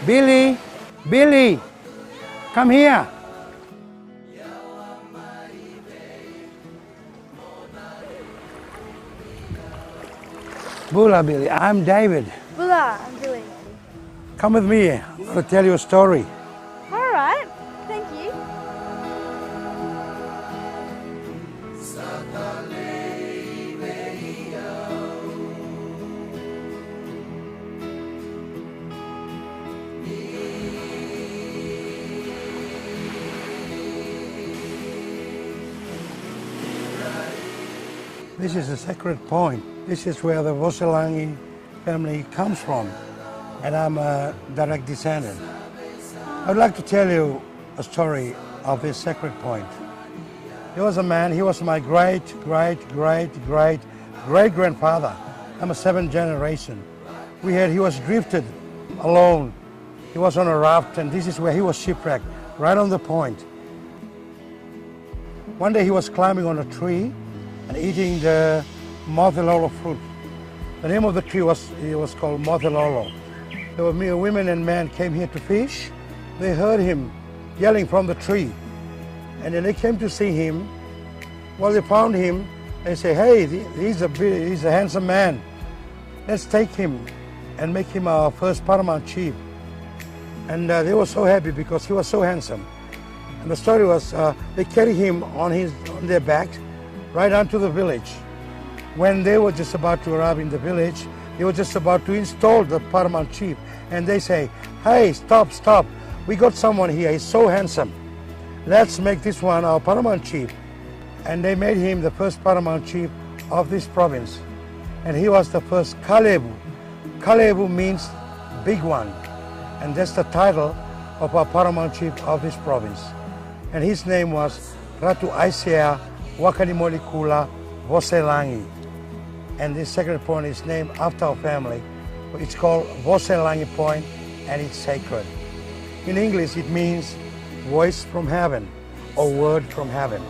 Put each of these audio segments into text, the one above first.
Billie, Billie, come here. Bula, Billie, I'm David. Bula, I'm Billie. Come with me, I'm going to tell you a story. All right, thank you. This is a sacred point. This is where the Voselangi family comes from, and I'm a direct descendant. I would like to tell you a story of this sacred point. There was a man, he was my great-great-great-great-great-grandfather. I'm a seventh generation. He was drifted alone. He was on a raft, and this is where he was shipwrecked, right on the point. One day he was climbing on a tree and eating the mothelolo fruit. The name of the tree was called mothelolo. There were women and men came here to fish. They heard him yelling from the tree. And then they came to see him. Well, they found him. They say, hey, he's a handsome man. Let's take him and make him our first paramount chief. And they were so happy because he was so handsome. And the story was, they carried him on their backs right onto the village. When they were just about to arrive in the village, they were just about to install the paramount chief. And they say, hey, stop, stop. We got someone here, he's so handsome. Let's make this one our paramount chief. And they made him the first paramount chief of this province. And he was the first Kalebu. Kalebu means big one. And that's the title of our paramount chief of this province. And his name was Ratu Aisea Wakanimoli Kula Voselangi. And this sacred point is named after our family. It's called Voselangi Point, and it's sacred. In English, it means voice from heaven or word from heaven.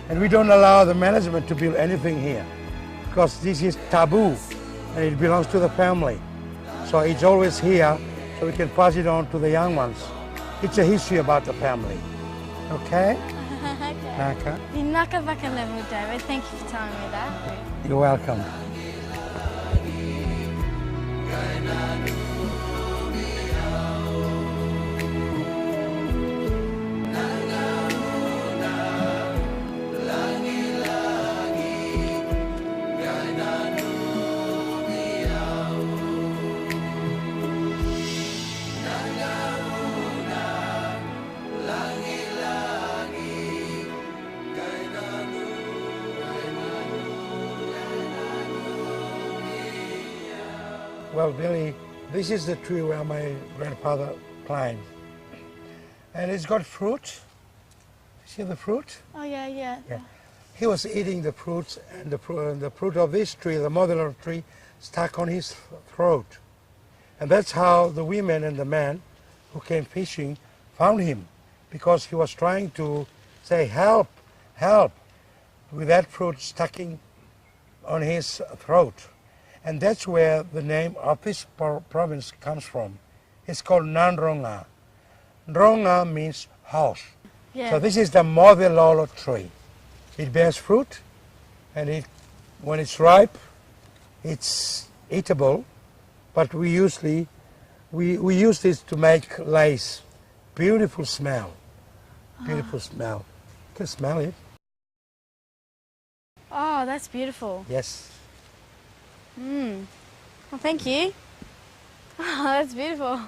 And we don't allow the management to build anything here because this is taboo and it belongs to the family. So it's always here so we can pass it on to the young ones. It's a history about the family. Okay? Naka. Naka level, David. Thank you for telling me that. You're welcome. Well, Billie, this is the tree where my grandfather climbed. And it's got fruit. See the fruit? Oh, yeah. He was eating the fruits, and the fruit of this tree, the mother tree, stuck on his throat. And that's how the women and the men who came fishing found him, because he was trying to say, help, help, with that fruit stucking on his throat. And that's where the name of this province comes from. It's called Nandronga. Ndronga means house. Yeah. So this is the mothelolo tree. It bears fruit, and when it's ripe, it's eatable. But we use this to make lace. Beautiful smell. Beautiful smell. You can smell it. Oh, that's beautiful. Yes. Well, thank you. Oh, that's beautiful.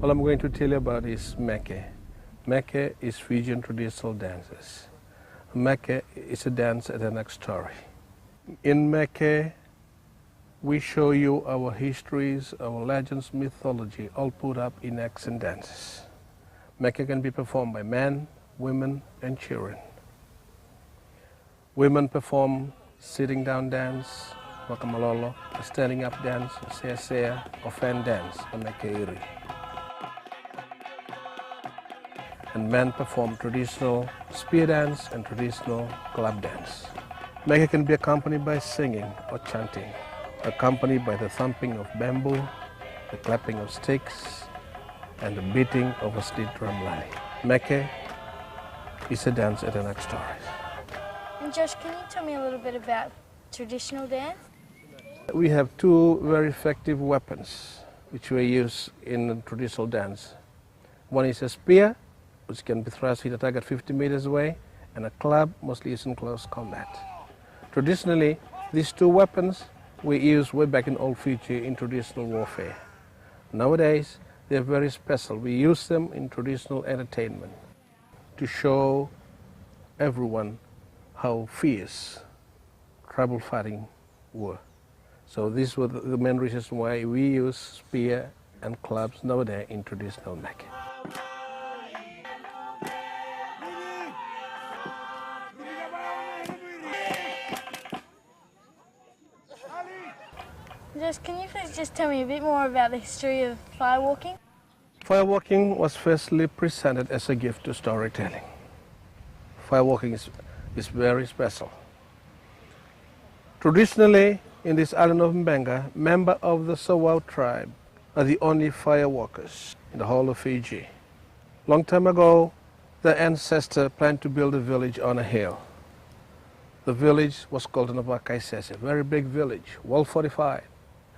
All I'm going to tell you about is meke. Meke is Fijian traditional dances. Meke is a dance at the next story. In meke, we show you our histories, our legends, mythology, all put up in acts and dances. Meke can be performed by men, women, and children. Women perform sitting down dance, wakamalolo, a standing up dance, sea, or fan dance, a mekeiri. And men perform traditional spear dance and traditional club dance. Meke can be accompanied by singing or chanting, accompanied by the thumping of bamboo, the clapping of sticks, and the beating of a steel drum lally. Meke is a dance at an stories. And Josh, can you tell me a little bit about traditional dance? We have two very effective weapons which we use in traditional dance. One is a spear, which can be thrust hit a target 50 meters away, and a club, mostly used in close combat. Traditionally, these two weapons we used way back in old Fiji in traditional warfare. Nowadays, they're very special. We use them in traditional entertainment to show everyone how fierce tribal fighting were. So these were the main reasons why we use spear and clubs nowadays in traditional Meke. Josh, can you please just tell me a bit more about the history of firewalking? Firewalking was firstly presented as a gift to storytelling. Firewalking is very special. Traditionally, in this island of Mbenga, members of the Sawau tribe are the only firewalkers in the whole of Fiji. Long time ago, their ancestor planned to build a village on a hill. The village was called Navakaisese, a very big village, well fortified.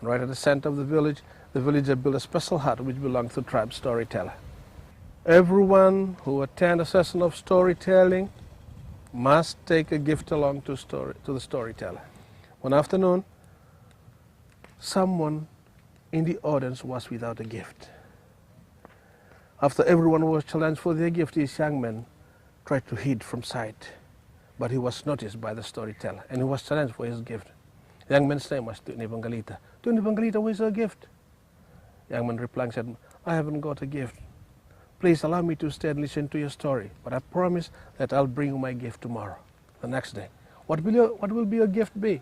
And right at the center of the village, the villager built a special hut which belonged to the tribe storyteller. Everyone who attends a session of storytelling must take a gift along to the storyteller. One afternoon, someone in the audience was without a gift. After everyone was challenged for their gift, this young man tried to hide from sight, but he was noticed by the storyteller and he was challenged for his gift. The young man's name was Tuni Bangalita. Tuni Bangalita, where's your gift? The young man replied and said, I haven't got a gift. Please allow me to stay and listen to your story, but I promise that I'll bring you my gift tomorrow, the next day. What will your gift be?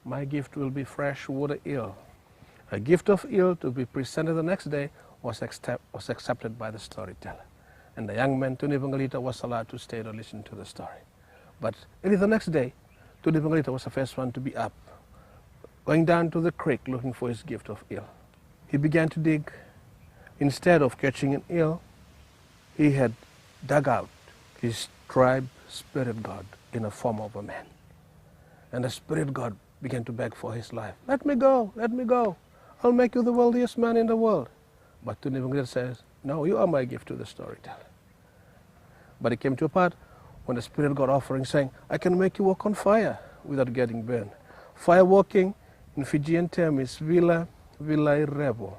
My gift will be fresh water eel. A gift of eel to be presented the next day was accepted by the storyteller. And the young man, Tuni Bangalita, was allowed to stay to listen to the story. But early the next day, Tuni Bangalita was the first one to be up, going down to the creek looking for his gift of eel. He began to dig. Instead of catching an eel, he had dug out his tribe spirit god in the form of a man. And the spirit god began to beg for his life. Let me go, let me go. I'll make you the wealthiest man in the world. But Tuni Bangalita says, no, you are my gift to the storyteller. But it came to a part when the spirit god offering saying, I can make you walk on fire without getting burned. Fire walking in Fijian term is vila rebo.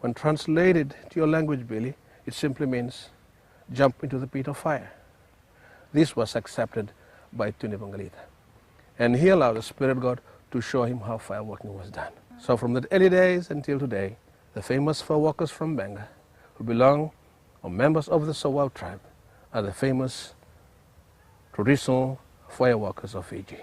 When translated to your language, Billy, it simply means jump into the pit of fire. This was accepted by Tuni Bangalita. And he allowed the spirit god to show him how firewalking was done. So from the early days until today, the famous firewalkers from Benga, who belong or members of the Sawau tribe, are the famous traditional firewalkers of Fiji.